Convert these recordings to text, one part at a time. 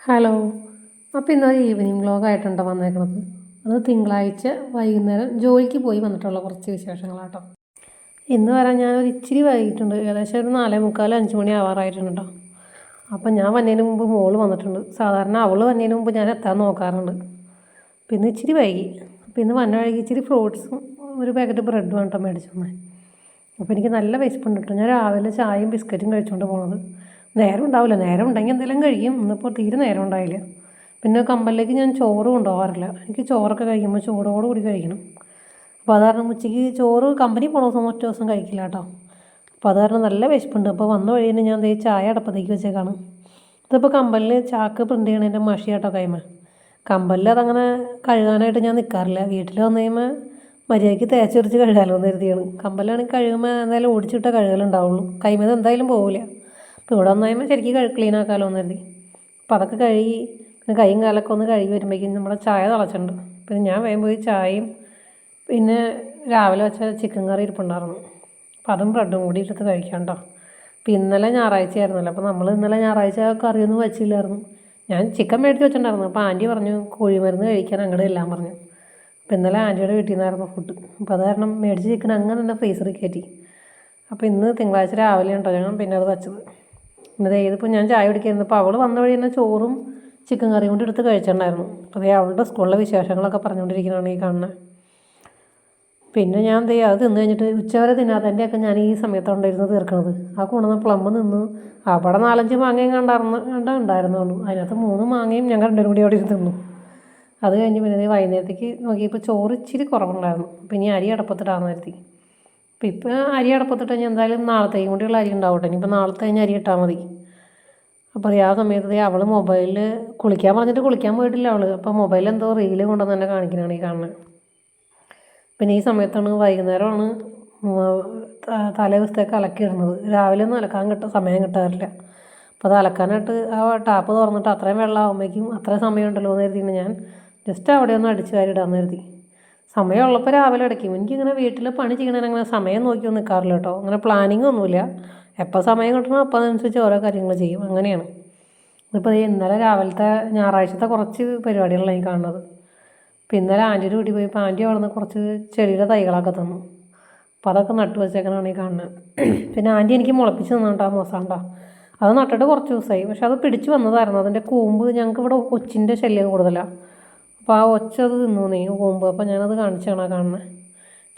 Hello. അപ്പോൾ ഇന്നൊരു evening വ്ളോഗായിട്ടുണ്ടോ വന്നേക്കുന്നത്. അത് തിങ്കളാഴ്ച വൈകുന്നേരം ജോലിക്ക് പോയി വന്നിട്ടുള്ള കുറച്ച് വിശേഷങ്ങളാട്ടോ. ഇന്ന് വരാൻ ഞാനൊരു ഇച്ചിരി വൈകിട്ടുണ്ട്. ഏകദേശം ഒരു 4:45 5 മണി ആവാറായിട്ടുണ്ട് കേട്ടോ. അപ്പം ഞാൻ വന്നതിന് മുമ്പ് മോള് വന്നിട്ടുണ്ട്. സാധാരണ അവൾ വന്നതിന് മുമ്പ് ഞാൻ എത്താൻ നോക്കാറുണ്ട്. അപ്പോൾ ഇന്ന് ഇച്ചിരി വൈകി. അപ്പോൾ ഇന്ന് വന്ന വഴിക്ക് ഇച്ചിരി ഫ്രൂട്ട്സും ഒരു പാക്കറ്റ് ബ്രെഡും കേട്ടോ മേടിച്ചു വന്നേ. അപ്പോൾ എനിക്ക് നല്ല വിശപ്പുണ്ട് കേട്ടോ. ഞാൻ രാവിലെ ചായയും ബിസ്ക്കറ്റും കഴിച്ചുകൊണ്ട് പോണത്. നേരം ഉണ്ടാവില്ല, നേരം ഉണ്ടെങ്കിൽ എന്തെങ്കിലും കഴിക്കും. ഇന്നിപ്പോൾ തീരെ നേരം ഉണ്ടായില്ല. പിന്നെ കമ്പലിലേക്ക് ഞാൻ ചോറ് കൊണ്ടുപോകാറില്ല. എനിക്ക് ചോറൊക്കെ കഴിക്കുമ്പോൾ ചൂടോട് കൂടി കഴിക്കണം. അപ്പോൾ അത് കാരണം ഉച്ചയ്ക്ക് ചോറ് കമ്പനി പോണ ദിവസം ഒറ്റ ദിവസം കഴിക്കില്ല കേട്ടോ. അപ്പോൾ അത് കാരണം നല്ല വിശപ്പുണ്ട്. അപ്പോൾ വന്ന വഴി തന്നെ ഞാൻ ചായ അടപ്പത്തേക്ക് വെച്ചേക്കാണ്. ഇതിപ്പോൾ കമ്പലിൽ ചാക്ക് പ്രിൻ്റ് ചെയ്യണതിൻ്റെ മഷി കേട്ടോ കൈമ. കമ്പലിൽ അതങ്ങനെ കഴുകാനായിട്ട് ഞാൻ നിൽക്കാറില്ല. വീട്ടിൽ വന്നു കഴിയുമ്പോൾ മര്യാദയ്ക്ക് തേച്ചൊരിച്ച് കഴുകാമല്ലോ എന്ന് കരുതിയാണ്. കമ്പലാണെങ്കിൽ കഴുകുമ്പോൾ എന്തായാലും ഓടിച്ചിട്ടേ കഴുകലുണ്ടാവുള്ളൂ. കൈമത് എന്തായാലും പോവില്ല. അപ്പോൾ ഇവിടെ വന്നു കഴിയുമ്പോൾ ശരിക്കും ക്ലീൻ ആക്കാമല്ലോ എന്ന് കരുതി. അപ്പോൾ അതൊക്കെ കഴുകി കൈയും കാലൊക്കെ ഒന്ന് കഴുകി വരുമ്പോഴേക്കും നമ്മുടെ ചായ തിളച്ചിട്ടുണ്ട്. പിന്നെ ഞാൻ വേഗം പോയി ചായയും പിന്നെ രാവിലെ വെച്ച ചിക്കൻ കറി ഇരിപ്പുണ്ടായിരുന്നു. അപ്പോൾ അതും ബ്രെഡും കൂടി എടുത്ത് കഴിക്കാം കേട്ടോ. അപ്പോൾ ഇന്നലെ ഞായറാഴ്ച ആയിരുന്നല്ലോ. അപ്പോൾ നമ്മൾ ഇന്നലെ ഞായറാഴ്ച കറിയൊന്നും വെച്ചില്ലായിരുന്നു. ഞാൻ ചിക്കൻ മേടിച്ച് വെച്ചിട്ടുണ്ടായിരുന്നു. അപ്പോൾ ആൻറ്റി പറഞ്ഞു കോഴിമരുന്ന് കഴിക്കാൻ അങ്ങോട്ട് എല്ലാം പറഞ്ഞു. അപ്പോൾ ഇന്നലെ ആൻറ്റിയുടെ വീട്ടിൽ നിന്നായിരുന്നു ഫുഡ്. അപ്പോൾ അത് കാരണം മേടിച്ച് ചിക്കൻ അങ്ങനെ തന്നെ ഫ്രീസറിൽ കയറ്റി. അപ്പോൾ ഇന്ന് തിങ്കളാഴ്ച രാവിലെ ഉണ്ടോ ഞാൻ പിന്നെ അത് വെച്ചത്. പിന്നെ ഇതിപ്പോൾ ഞാൻ ചായ കുടിക്കായിരുന്നപ്പോൾ അവൾ വന്ന വഴി തന്നെ ചോറും ചിക്കൻ കറിയും കൊണ്ട് എടുത്ത് കഴിച്ചിട്ടുണ്ടായിരുന്നു. അപ്പോൾ അവളുടെ സ്കൂളിലെ വിശേഷങ്ങളൊക്കെ പറഞ്ഞുകൊണ്ടിരിക്കുന്നതാണ് ഈ കാണുന്നത്. പിന്നെ ഞാൻ അത് തിന്നു കഴിഞ്ഞിട്ട് ഉച്ചവരെ തിന്നാത്തതിൻ്റെയൊക്കെ ഞാൻ ഈ സമയത്തുണ്ടായിരുന്നു തീർക്കണത്. ആ കൊണ്ടുവന്ന പ്ലം നിന്നു. അവിടെ 4-5 മാങ്ങയും ഉണ്ടായിരുന്നുള്ളൂ. അതിനകത്ത് 3 മാങ്ങയും ഞങ്ങൾ 2 കൂടി അവിടെ ഇരുന്ന് തിന്നു. അത് കഴിഞ്ഞ് പിന്നെ വൈകുന്നേരത്തേക്ക് നോക്കിയപ്പോൾ ചോറ് ഇച്ചിരി കുറവുണ്ടായിരുന്നു. അപ്പോൾ ഇനി അരി അടപ്പത്തിടാമെന്ന് കരുതി. അപ്പോൾ ഇപ്പോൾ അരി അടപ്പത്തിട്ട് കഴിഞ്ഞാൽ എന്തായാലും നാളത്തേക്കും കൂടിയുള്ള അരി ഉണ്ടാവട്ടെ. ഇനിയിപ്പോൾ നാളത്തെ കഴിഞ്ഞ് അരി ഇട്ടാൽ മതി. അപ്പോൾ ആ സമയത്ത് അവൾ മൊബൈലിൽ കുളിക്കാൻ പറഞ്ഞിട്ട് കുളിക്കാൻ പോയിട്ടില്ല അവൾ. അപ്പോൾ മൊബൈലിൽ എന്തോ റീല് കൊണ്ടുവന്ന് തന്നെ കാണിക്കണതാണ് ഈ കാണുന്നത്. പിന്നെ ഈ സമയത്താണ് വൈകുന്നേരമാണ് തലേ ദിവസത്തേക്ക് അലക്കിയിടുന്നത്. രാവിലെ ഒന്നും അലക്കാൻ സമയം കിട്ടാറില്ല. അപ്പോൾ അത് അലക്കാനായിട്ട് ആ ടാപ്പ് തുറന്നിട്ട് അത്രയും വെള്ളം ആകുമ്പോഴേക്കും അത്രയും സമയം ഉണ്ടല്ലോ എന്ന് കരുതിയിട്ട് ഞാൻ ജസ്റ്റ് അവിടെ ഒന്ന് അടിച്ച് വാരിയിടാമെന്ന് കരുതി. സമയമുള്ളപ്പോൾ രാവിലെ അടയ്ക്കും. എനിക്കിങ്ങനെ വീട്ടിൽ പണി ചെയ്യണതിന് അങ്ങനെ സമയം നോക്കിയൊന്നും നിൽക്കാറില്ല കേട്ടോ. അങ്ങനെ പ്ലാനിങ് ഒന്നുമില്ല. എപ്പോൾ സമയം കിട്ടണോ അപ്പോൾ അതനുസരിച്ച് ഓരോ കാര്യങ്ങൾ ചെയ്യും. അങ്ങനെയാണ്. ഇതിപ്പോൾ ഇന്നലെ രാവിലത്തെ ഞായറാഴ്ചത്തെ കുറച്ച് പരിപാടികളാണ് ഈ കാണുന്നത്. അപ്പോൾ ഇന്നലെ ആൻറ്റിയുടെ വീട്ടിൽ പോയപ്പോൾ ആൻറ്റി അവിടെ നിന്ന് കുറച്ച് ചെടിയുടെ തൈകളൊക്കെ തന്നു. അപ്പോൾ അതൊക്കെ നട്ടു വെച്ചേക്കണതാണ് ഈ കാണുന്നത്. പിന്നെ ആൻറ്റി എനിക്ക് മുളപ്പിച്ച് തന്നിട്ടാ മോസാണ്ട. അത് നട്ടിട്ട് കുറച്ച് ദിവസമായി. പക്ഷെ അത് പിടിച്ച് വന്നതായിരുന്നു. അതിൻ്റെ കൂമ്പ് ഞങ്ങൾക്ക് ഇവിടെ ഒച്ചിൻ്റെ ശല്യം കൂടുതലാണ്. അപ്പോൾ ആ ഒച്ച അത് തിന്നു കൂമ്പ്. അപ്പോൾ ഞാനത് കാണിച്ചാണ് കാണുന്നത്.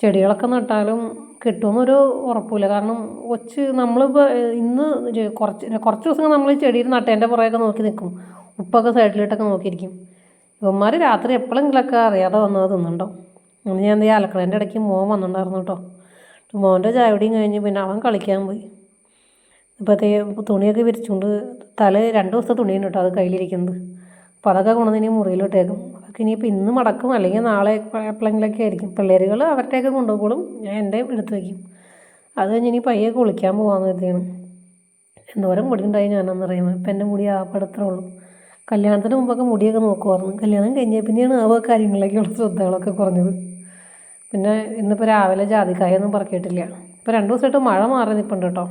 ചെടികളൊക്കെ നട്ടാലും കിട്ടുമെന്നൊരു ഉറപ്പില്ല. കാരണം ഒച്ച് നമ്മളിപ്പോൾ ഇന്ന് കുറച്ച് ദിവസങ്ങൾ നമ്മൾ ചെടിയിൽ നട്ടതിൻ്റെ പുറകെയൊക്കെ നോക്കി നിൽക്കും. ഉപ്പൊക്കെ സൈഡിലിട്ടൊക്കെ നോക്കിയിരിക്കും. ഇവന്മാർ രാത്രി എപ്പോഴെങ്കിലൊക്കെ അറിയാതെ വന്നത് തിന്നുണ്ടോ. അന്ന് ഞാൻ അലക്കണേൻ്റെ ഇടയ്ക്ക് മോൻ വന്നിട്ടുണ്ടായിരുന്നു കേട്ടോ. മോൻ്റെ ചായയുടെയും കഴിഞ്ഞ് പിന്നെ അവൻ കളിക്കാൻ പോയി. ഇപ്പോൾ തുണിയൊക്കെ വിരിച്ചുകൊണ്ട് 2 ദിവസത്തെ തുണിയുണ്ട് കേട്ടോ അത് കയ്യിലിരിക്കുന്നത്. അപ്പോൾ അതൊക്കെ കൊണ്ടുവന്ന് ഇനി മുറിയിലിട്ടേക്കും. അതൊക്കെ ഇനിയിപ്പോൾ ഇന്ന് മടക്കും, അല്ലെങ്കിൽ നാളെ എപ്പോഴെങ്കിലൊക്കെ ആയിരിക്കും. പിള്ളേരുകൾ അവരുടെയൊക്കെ കൊണ്ടുപോകും, ഞാൻ എൻ്റെ എടുത്ത് വയ്ക്കും. അത് കഴിഞ്ഞ് ഇനി പയ്യെ കുളിക്കാൻ പോകാമെന്ന് കരുതിയാണ്. എന്തോരം മുടി ഉണ്ടായി ഞാനെന്നറിയുന്നത്. ഇപ്പം എൻ്റെ മുടി ആപ്പടത്രേ ഉള്ളൂ. കല്യാണത്തിന് മുമ്പൊക്കെ മുടിയൊക്കെ നോക്കുമായിരുന്നു. കല്യാണം കഴിഞ്ഞ പിന്നെയാണ് ആ കാര്യങ്ങളിലേക്കുള്ള ശ്രദ്ധകളൊക്കെ കുറഞ്ഞത്. പിന്നെ ഇന്നിപ്പോൾ രാവിലെ ജാതിക്കായൊന്നും പറക്കിയിട്ടില്ല. ഇപ്പോൾ 2 ദിവസമായിട്ട് മഴ മാറി നിൽപ്പുണ്ട് കേട്ടോ.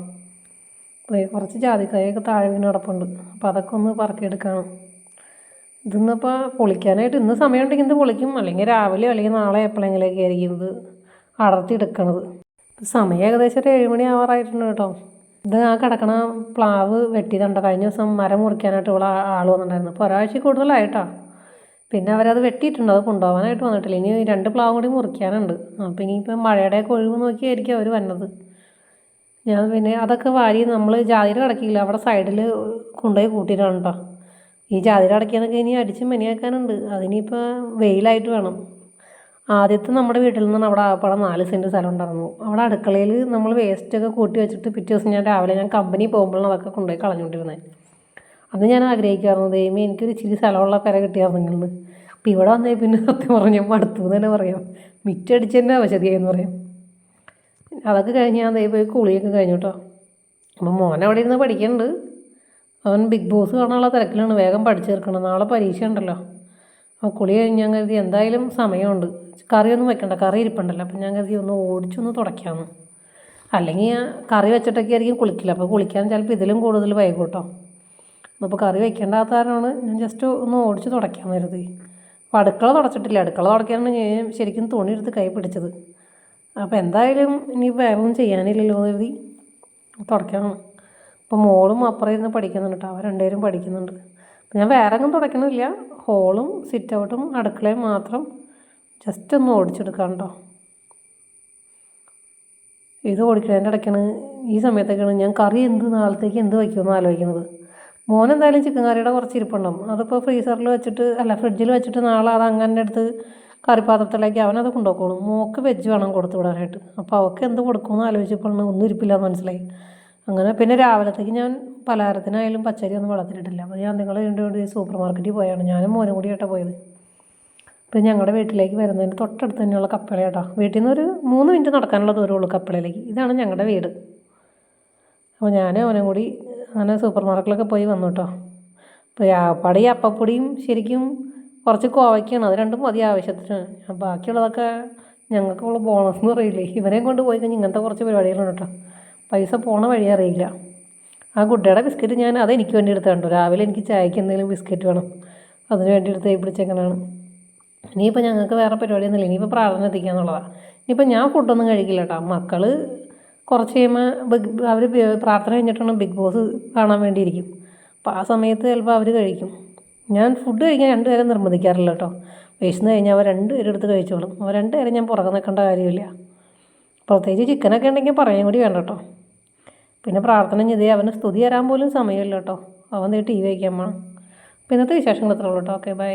അപ്പോൾ കുറച്ച് ജാതിക്കായൊക്കെ താഴെ വീണ് കിടപ്പുണ്ട്. അപ്പോൾ അതൊക്കെ ഒന്ന് പറക്കിയെടുക്കണം. ഇതിന്നിപ്പോൾ പൊളിക്കാനായിട്ട് ഇന്ന് സമയമുണ്ടെങ്കിൽ ഇത് പൊളിക്കും, അല്ലെങ്കിൽ രാവിലെ അല്ലെങ്കിൽ നാളെ എപ്പോഴെങ്കിലൊക്കെ ആയിരിക്കും ഇത് അടർത്തി എടുക്കണത്. സമയം ഏകദേശം ഒരു 7 മണി ആവാറായിട്ടുണ്ട് കേട്ടോ. ഇത് ആ കിടക്കണ പ്ലാവ് വെട്ടിയതുണ്ട്. കഴിഞ്ഞ ദിവസം മരം മുറിക്കാനായിട്ട് ഇവിടെ ആൾ വന്നിട്ടുണ്ടായിരുന്നു. അപ്പോൾ ഒരാഴ്ച കൂടുതലായിട്ടാ. പിന്നെ അവരത് വെട്ടിയിട്ടുണ്ട്, അത് കൊണ്ടുപോകാനായിട്ട് വന്നിട്ടില്ല. ഇനി 2 പ്ലാവ് കൂടി മുറിക്കാനുണ്ട്. അപ്പോൾ ഇനിയിപ്പോൾ മഴയുടെയൊക്കെ ഒഴിവ് നോക്കിയായിരിക്കും അവർ വന്നത്. ഞാൻ പിന്നെ അതൊക്കെ വാരി നമ്മൾ ജാതിയിൽ കിടക്കില്ല, അവിടെ സൈഡിൽ കൊണ്ടുപോയി കൂട്ടിയിട്ടാണ് കേട്ടോ. ഈ ജാതിയിൽ അടക്കിയതൊക്കെ ഇനി അടിച്ച് മെനിയാക്കാനുണ്ട്. അതിനിപ്പോൾ വെയിലായിട്ട് വേണം. ആദ്യത്തെ നമ്മുടെ വീട്ടിൽ നിന്നാണ് അവിടെ ആകപ്പാടെ 4 സെൻറ്റ് സ്ഥലം ഉണ്ടായിരുന്നു. അവിടെ അടുക്കളയിൽ നമ്മൾ വേസ്റ്റൊക്കെ കൂട്ടി വെച്ചിട്ട് പിറ്റേ ദിവസം ഞാൻ കമ്പനി പോകുമ്പോഴാണ് അതൊക്കെ കൊണ്ടുപോയി കളഞ്ഞുകൊണ്ടിരുന്നത്. അന്ന് ഞാൻ ആഗ്രഹിക്കാറുണ്ട്, ദൈവമേ എനിക്കൊരു ഇച്ചിരി സ്ഥലമുള്ള പെര കിട്ടിയായിരുന്നെങ്കിൽ. അപ്പോൾ ഇവിടെ വന്നേ പിന്നെ സത്യം പറഞ്ഞാൽ മടുത്തു എന്ന് തന്നെ പറയാം. മിറ്റടിച്ച് തന്നെ അവശതിയായെന്ന് പറയാം. അതൊക്കെ കഴിഞ്ഞ് ഞാൻ പോയി കുളിയൊക്കെ കഴിഞ്ഞു കേട്ടോ. അപ്പോൾ മോൻ അവിടെ ഇരുന്ന് പഠിക്കുന്നുണ്ട്. അവൻ ബിഗ് ബോസ് കാണാനുള്ള തിരക്കിലാണ്. വേഗം പഠിച്ചു തീർക്കണം, നാളെ പരീക്ഷ ഉണ്ടല്ലോ. അപ്പോൾ കുളി കഴിഞ്ഞ് ഞാൻ കരുതി എന്തായാലും സമയമുണ്ട്, കറിയൊന്നും വെക്കണ്ട, കറി ഇരിപ്പുണ്ടല്ലോ. അപ്പം ഞാൻ കരുതി ഒന്ന് ഓടിച്ചൊന്ന് തുടയ്ക്കാമെന്ന്. അല്ലെങ്കിൽ കറി വെച്ചിട്ടൊക്കെ ആയിരിക്കും കുളിക്കില്ല. അപ്പോൾ കുളിക്കാൻ ചിലപ്പോൾ ഇതിലും കൂടുതൽ വൈകും കേട്ടോ. അപ്പോൾ കറി വെക്കേണ്ടാത്ത കാരണമാണ് ഞാൻ ജസ്റ്റ് ഒന്ന് ഓടിച്ച് തുടയ്ക്കാൻ കരുതി. അപ്പോൾ അടുക്കള തുടച്ചിട്ടില്ല. അടുക്കള തുടയ്ക്കാനാണ് ഞാൻ ശരിക്കും തുണി എടുത്ത് കൈ പിടിച്ചത്. അപ്പോൾ എന്തായാലും ഇനി വേറെ ഒന്നും ചെയ്യാനില്ലല്ലോ എന്ന് കരുതി തുടയ്ക്കണം. അപ്പോൾ മോളും അപ്പുറം ഇരുന്ന് പഠിക്കുന്നുണ്ട് കേട്ടോ. അവർ രണ്ടുപേരും പഠിക്കുന്നുണ്ട്. അപ്പോൾ ഞാൻ വേറെ ഒന്നും തുടയ്ക്കണില്ല. ഹോളും സിറ്റ് ഔട്ടും അടുക്കളയും മാത്രം ജസ്റ്റ് ഒന്ന് ഓടിച്ചെടുക്കാം കേട്ടോ. ഇത് ഓടിക്കുന്നതിൻ്റെ ഇടയ്ക്കാണ് ഈ സമയത്തൊക്കെയാണ് ഞാൻ കറി നാളത്തേക്ക് എന്ത് വയ്ക്കുമെന്ന് ആലോചിക്കുന്നത്. മോനെന്തായാലും ചിക്കൻ കറിയുടെ കുറച്ച് ഇരിപ്പുണ്ടാവും. അതിപ്പോൾ ഫ്രീസറിൽ വെച്ചിട്ട് ഫ്രിഡ്ജിൽ വെച്ചിട്ട് നാളെ അത് അങ്ങനെ എടുത്ത് കറിപ്പാത്രത്തിലേക്ക് അവനത് കൊണ്ടുപോയിക്കോളും. മോൾക്ക് വെജ് വേണം കൊടുത്തു വിടാനായിട്ട്. അപ്പോൾ അവൾക്ക് എന്ത് കൊടുക്കുമെന്ന് ആലോചിച്ചപ്പോഴാണ് ഒന്നും ഇരിപ്പില്ലാന്ന് മനസ്സിലായി. അങ്ങനെ പിന്നെ രാവിലത്തേക്ക് ഞാൻ പലഹാരത്തിനായാലും പച്ചരി ഒന്നും വെള്ളത്തിലിട്ടില്ല. അപ്പോൾ ഞാൻ നിങ്ങൾ വേണ്ടി സൂപ്പർ മാർക്കറ്റിൽ പോയാണ്. ഞാനും മോനും കൂടി ആയിട്ടാണ് പോയത്. അപ്പോൾ ഞങ്ങളുടെ വീട്ടിലേക്ക് വരുന്നതിന് തൊട്ടടുത്ത് തന്നെയുള്ള കപ്പള കേട്ടോ. വീട്ടിൽ നിന്ന് ഒരു 3 മിനിറ്റ് നടക്കാനുള്ള ദൂരമുള്ളൂ കപ്പളയിലേക്ക്. ഇതാണ് ഞങ്ങളുടെ വീട്. അപ്പോൾ ഞാനും അവനും കൂടി അങ്ങനെ സൂപ്പർ മാർക്കറ്റിലൊക്കെ പോയി വന്നു കേട്ടോ. അപ്പോൾ ആപ്പാട് ഈ അപ്പപ്പൊടിയും ശരിക്കും കുറച്ച് കോവയ്ക്കാണ്. അത് രണ്ടും മതി ആവശ്യത്തിന്. ബാക്കിയുള്ളതൊക്കെ ഞങ്ങൾക്കുള്ള ബോണസ് എന്ന് പറയില്ലേ, ഇവരെയും കൊണ്ട് പോയി കഴിഞ്ഞാൽ ഇങ്ങനത്തെ കുറച്ച് പരിപാടികളുണ്ട് കേട്ടോ. പൈസ പോണ വഴി അറിയില്ല. ആ ഗുഡ്ഡയുടെ ബിസ്ക്കറ്റ് ഞാൻ അത് എനിക്ക് വേണ്ടി എടുത്ത് കണ്ടു. രാവിലെ എനിക്ക് ചായക്ക് എന്തെങ്കിലും ബിസ്ക്കറ്റ് വേണം, അതിന് വേണ്ടി എടുത്ത് കൈ പിടിച്ചേക്കണതാണ്. ഇനിയിപ്പോൾ ഞങ്ങൾക്ക് വേറെ പരിപാടിയൊന്നുമില്ല. ഇനിയിപ്പോൾ പ്രാർത്ഥന എത്തിക്കുക എന്നുള്ളതാണ്. ഇനിയിപ്പോൾ ഞാൻ ഫുഡൊന്നും കഴിക്കില്ല കേട്ടോ. മക്കൾ കുറച്ച് കഴിയുമ്പോൾ അവർ പ്രാർത്ഥന കഴിഞ്ഞിട്ടാണ് ബിഗ് ബോസ് കാണാൻ വേണ്ടിയിരിക്കും. അപ്പോൾ ആ സമയത്ത് ചിലപ്പോൾ അവർ കഴിക്കും. ഞാൻ ഫുഡ് കഴിക്കാൻ രണ്ടുപേരും നിർബന്ധിക്കാറില്ല കേട്ടോ. വിശന്ന് കഴിഞ്ഞാൽ അവർ രണ്ടുപേരും എടുത്ത് കഴിച്ചോളും. അവർ രണ്ടുപേരും ഞാൻ പുറകെ നിൽക്കേണ്ട കാര്യമില്ല. പ്രത്യേകിച്ച് ചിക്കനൊക്കെ ഉണ്ടെങ്കിൽ പറയാൻ കൂടി വേണ്ട കേട്ടോ. പിന്നെ പ്രാർത്ഥന ചെയ്തേ അവന് സ്തുതി തരാൻ പോലും സമയമില്ല കേട്ടോ. അവൻ ടി വി വയ്ക്കാൻ വേണം. അപ്പോൾ ഇന്നത്തെ വിശേഷങ്ങൾ എത്ര ഉള്ളൂ കേട്ടോ. Okay, by.